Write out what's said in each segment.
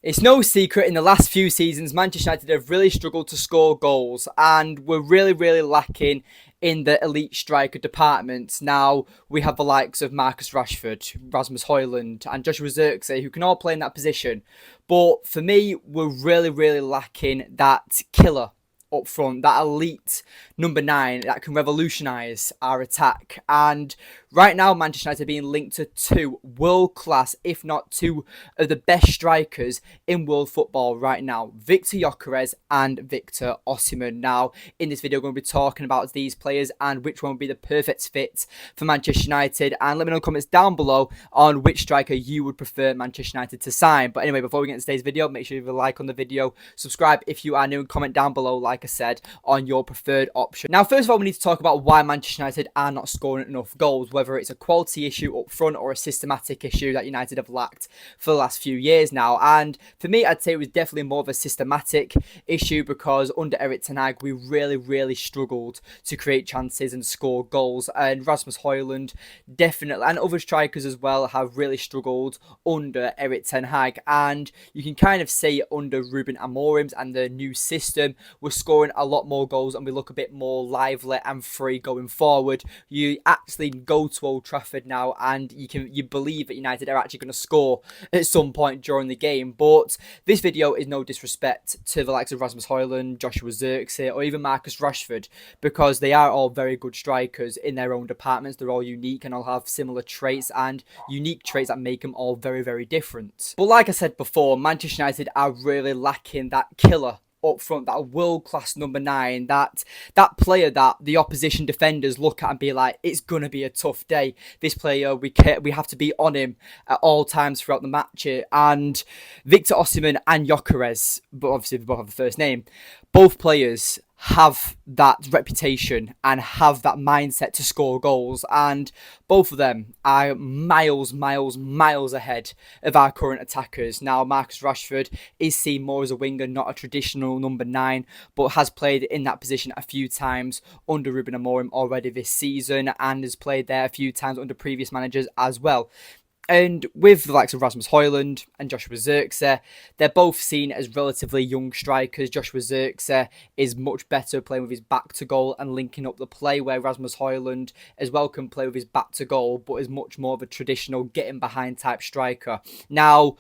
It's no secret in the last few seasons, Manchester United have really struggled to score goals and we're really lacking in the elite striker department. Now, we have the likes of Marcus Rashford, Rasmus Højlund and Joshua Zirkzee who can all play in that position. But for me, we're really lacking that killer up front, that elite number 9 that can revolutionise our attack. And right now, Manchester United are being linked to two world class, if not two of the best strikers in world football right now, Victor Gyökeres and Victor Osimhen. Now, in this video, we're going to be talking about these players and which one would be the perfect fit for Manchester United. And let me know in the comments down below on which striker you would prefer Manchester United to sign. But anyway, before we get into today's video, make sure you leave a like on the video, subscribe if you are new, and comment down below, like I said, on your preferred option. Now, first of all, we need to talk about why Manchester United are not scoring enough goals, whether it's a quality issue up front or a systematic issue that United have lacked for the last few years now. And for me, I'd say it was definitely more of a systematic issue because under Erik ten Hag, we really struggled to create chances and score goals. And Rasmus Højlund definitely, and other strikers as well, have really struggled under Erik ten Hag. And you can kind of see under Ruben Amorim's and the new system, we're scoring a lot more goals and we look a bit more lively and free going forward. You actually go to Old Trafford now and you believe that United are actually going to score at some point during the game. But this video is no disrespect to the likes of Rasmus Højlund, Joshua Zirkzee or even Marcus Rashford, because they are all very good strikers in their own departments. They're all unique and all have similar traits and unique traits that make them all very different. But like I said before, Manchester United are really lacking that killer up front, that world-class number 9, that player that the opposition defenders look at and be like, it's going to be a tough day. This player, we have to be on him at all times throughout the match. And Victor Osimhen and Gyökeres, but obviously they both have the first name, both players have that reputation and have that mindset to score goals, and both of them are miles ahead of our current attackers. Now, Marcus Rashford is seen more as a winger, not a traditional number 9, but has played in that position a few times under Ruben Amorim already this season and has played there a few times under previous managers as well. And with the likes of Rasmus Højlund and Joshua Zirkzee, they're both seen as relatively young strikers. Joshua Zirkzee is much better playing with his back to goal and linking up the play, where Rasmus Højlund as well can play with his back to goal, but is much more of a traditional getting behind type striker. Now,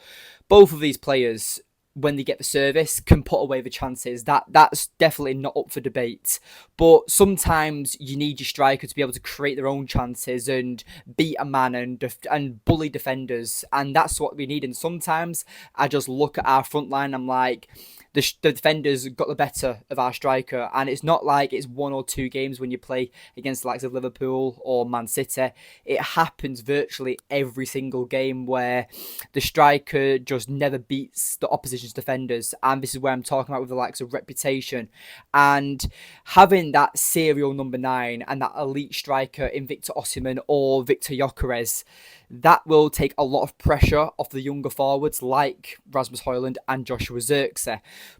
both of these players, when they get the service, can put away the chances. That's definitely not up for debate. But sometimes you need your striker to be able to create their own chances and beat a man and bully defenders. And that's what we need. And sometimes I just look at our front line, I'm like, the defenders got the better of our striker. And it's not like it's 1 or 2 games when you play against the likes of Liverpool or Man City. It happens virtually every single game where the striker just never beats the opposition's defenders. And this is where I'm talking about with the likes of reputation. And having that serial number 9 and that elite striker in Victor Osimhen or Victor Gyökeres, that will take a lot of pressure off the younger forwards like Rasmus Højlund and Joshua Zirkzee.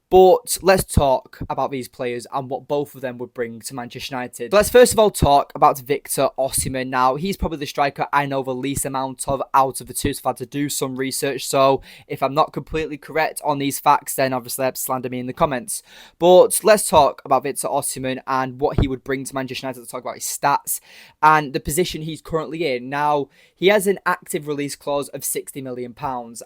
But let's talk about these players and what both of them would bring to Manchester United. So let's first of all talk about Victor Osimhen. Now, he's probably the striker I know the least amount of out of the two, so I've had to do some research. So if I'm not completely correct on these facts, then obviously have to slander me in the comments. But let's talk about Victor Osimhen and what he would bring to Manchester United. Let's talk about his stats and the position he's currently in. Now, he has an active release clause of £60 million,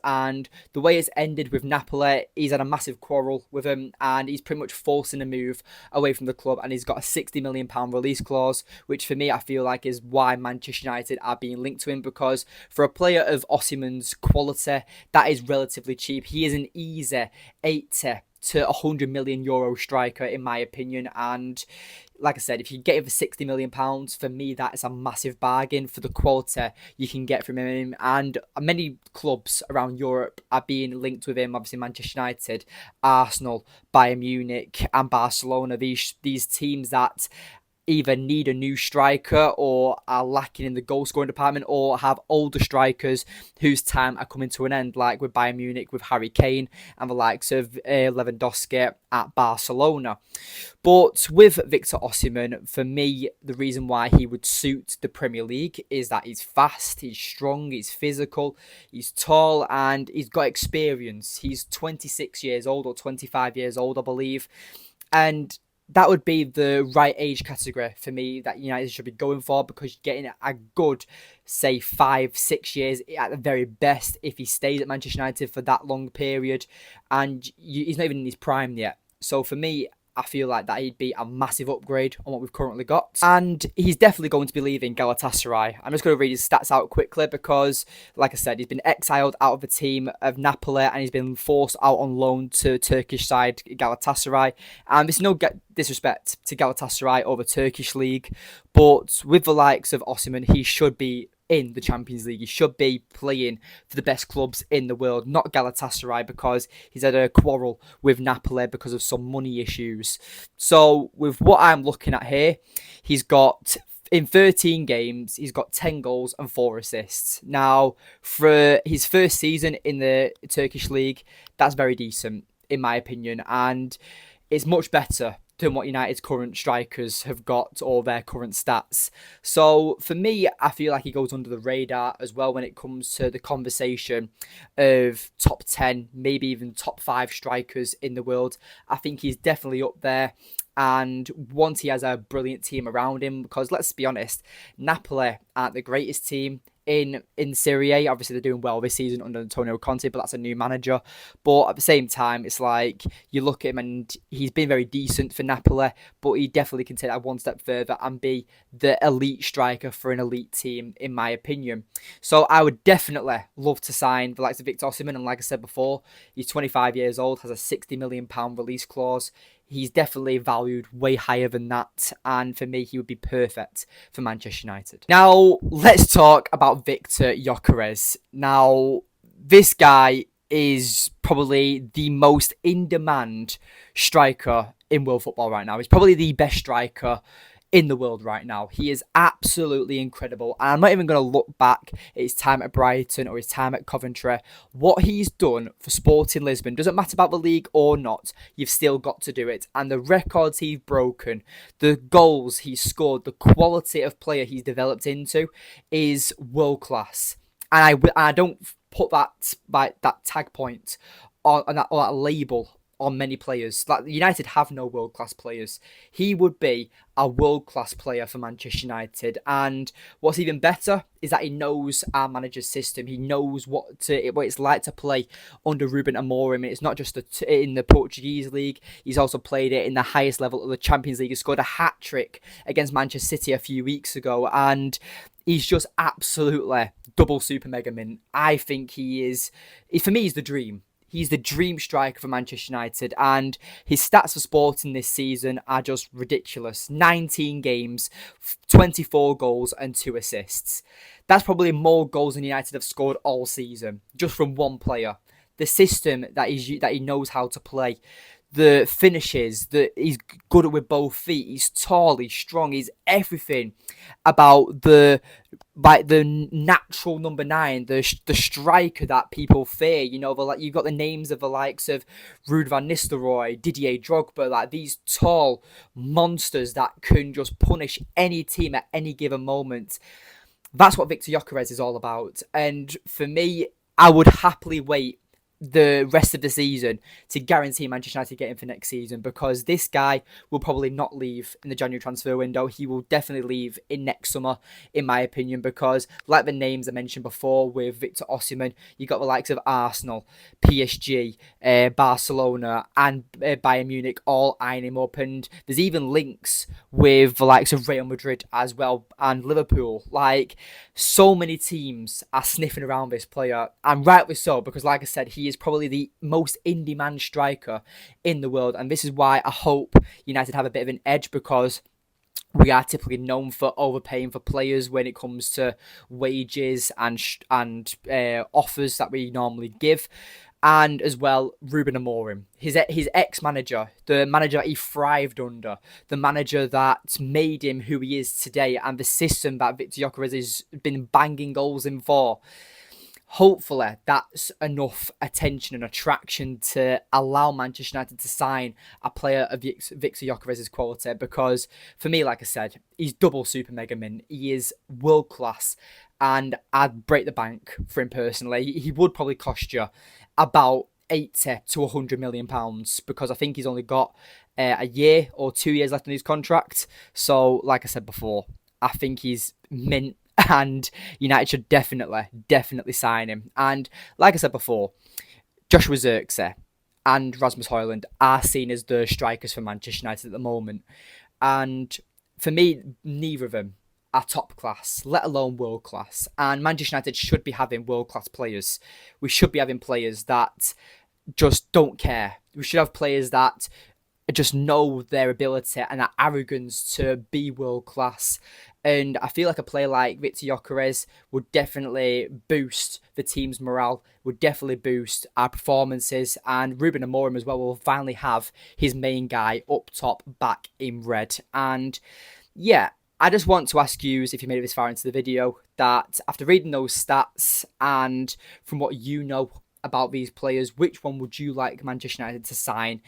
and the way it's ended with Napoli, he's had a massive quarrel with him and he's pretty much forcing a move away from the club, and he's got a £60 million release clause, which for me I feel like is why Manchester United are being linked to him, because for a player of Osimhen's quality, that is relatively cheap. He is an easy 80 to €100 million striker in my opinion, and like I said, if you get him for £60 million, for me, that is a massive bargain for the quality you can get from him. And many clubs around Europe are being linked with him. Obviously, Manchester United, Arsenal, Bayern Munich, and Barcelona. These teams that either need a new striker or are lacking in the goal scoring department, or have older strikers whose time are coming to an end, like with Bayern Munich with Harry Kane and the likes of Lewandowski at Barcelona. But with Victor Osimhen, for me, the reason why he would suit the Premier League is that he's fast, he's strong, he's physical, he's tall, and he's got experience. He's 26 years old or 25 years old, I believe. And that would be the right age category for me that United should be going for, because you're getting a good, say, 5-6 years at the very best if he stays at Manchester United for that long period. And he's not even in his prime yet. So for me, I feel like that he'd be a massive upgrade on what we've currently got. And he's definitely going to be leaving Galatasaray. I'm just going to read his stats out quickly because, like I said, he's been exiled out of the team of Napoli and he's been forced out on loan to Turkish side Galatasaray. And there's no disrespect to Galatasaray or the Turkish league, but with the likes of Osimhen, he should be in the Champions League. He should be playing for the best clubs in the world, not Galatasaray, because he's had a quarrel with Napoli because of some money issues. So with what I'm looking at here, he's got, in 13 games, he's got 10 goals and 4 assists. Now, for his first season in the Turkish league, that's very decent, in my opinion, and it's much better than what United's current strikers have got or their current stats. So for me, I feel like he goes under the radar as well when it comes to the conversation of top 10, maybe even top 5 strikers in the world. I think he's definitely up there. And once he has a brilliant team around him, because let's be honest, Napoli aren't the greatest team in Serie A. Obviously, they're doing well this season under Antonio Conte, but that's a new manager. But at the same time, it's like you look at him and he's been very decent for Napoli, but he definitely can take that one step further and be the elite striker for an elite team, in my opinion. So I would definitely love to sign the likes of Victor Osimhen. And like I said before, he's 25 years old, has a £60 million release clause. He's definitely valued way higher than that. And for me, he would be perfect for Manchester United. Now, let's talk about Victor Gyökeres. Now, this guy is probably the most in-demand striker in world football right now. He's probably the best striker in the world right now. He is absolutely incredible. And I'm not even going to look back at his time at Brighton or his time at Coventry. What he's done for Sporting Lisbon, doesn't matter about the league or not, you've still got to do it. And the records he's broken, the goals he's scored, the quality of player he's developed into is world class. And I don't put that tag point on that label on many players. Like United have no world-class players. He would be a world-class player for Manchester United. And what's even better is that he knows our manager's system. He knows what it's like to play under Ruben Amorim. It's not just in the Portuguese league. He's also played it in the highest level of the Champions League. He scored a hat-trick against Manchester City a few weeks ago. And he's just absolutely double super mega mint. I think for me, he's the dream. He's the dream striker for Manchester United, and his stats for Sporting this season are just ridiculous. 19 games, 24 goals and 2 assists. That's probably more goals than United have scored all season, just from one player. The system that he knows how to play, the finishes, he's good with both feet, he's tall, he's strong, he's everything about the natural number 9, the striker that people fear. You know, you've got the names of the likes of Ruud van Nistelrooy, Didier Drogba, like these tall monsters that can just punish any team at any given moment. That's what Victor Gyökeres is all about. And for me, I would happily wait the rest of the season to guarantee Manchester United get him for next season, because this guy will probably not leave in the January transfer window. He will definitely leave in next summer, in my opinion, because like the names I mentioned before with Victor Osimhen, you got the likes of Arsenal, PSG, Barcelona and Bayern Munich all eyeing him up, and there's even links with the likes of Real Madrid as well and Liverpool. Like, so many teams are sniffing around this player, and rightly so, because like I said, he is probably the most in-demand striker in the world. And this is why I hope United have a bit of an edge, because we are typically known for overpaying for players when it comes to wages and offers that we normally give. and as well Ruben Amorim, his ex-manager, the manager that he thrived under, the manager that made him who he is today, and the system that Victor Gyökeres has been banging goals in for. Hopefully, that's enough attention and attraction to allow Manchester United to sign a player of Victor Gyökeres' quality. Because for me, like I said, he's double super mega min. He is world class, and I'd break the bank for him personally. He would probably cost you about 80 to 100 million pounds, because I think he's only got a year or 2 years left on his contract. So, like I said before, I think he's mint, and United should definitely sign him. And like I said before, Joshua Zirkzee and Rasmus Højlund are seen as the strikers for Manchester United at the moment. And for me, neither of them are top class, let alone world class. And Manchester United should be having world class players. We should be having players that just don't care. We should have players that just know their ability and that arrogance to be world class. And I feel like a player like Victor Gyökeres would definitely boost the team's morale, would definitely boost our performances, and Ruben Amorim as well will finally have his main guy up top back in red. And yeah, I just want to ask you, if you made it this far into the video, that after reading those stats and from what you know about these players, which one would you like Manchester United to sign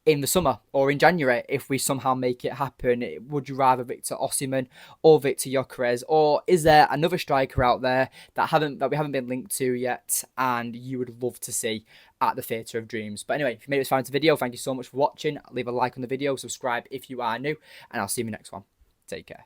in the summer or in January if we somehow make it happen? Would you rather Victor Osimhen or Victor Gyökeres, or is there another striker out there that we haven't been linked to yet and you would love to see at the Theatre of Dreams? But anyway, if you made it this far into the video, thank you so much for watching. Leave a like on the video, subscribe if you are new, and I'll see you in the next one. Take care.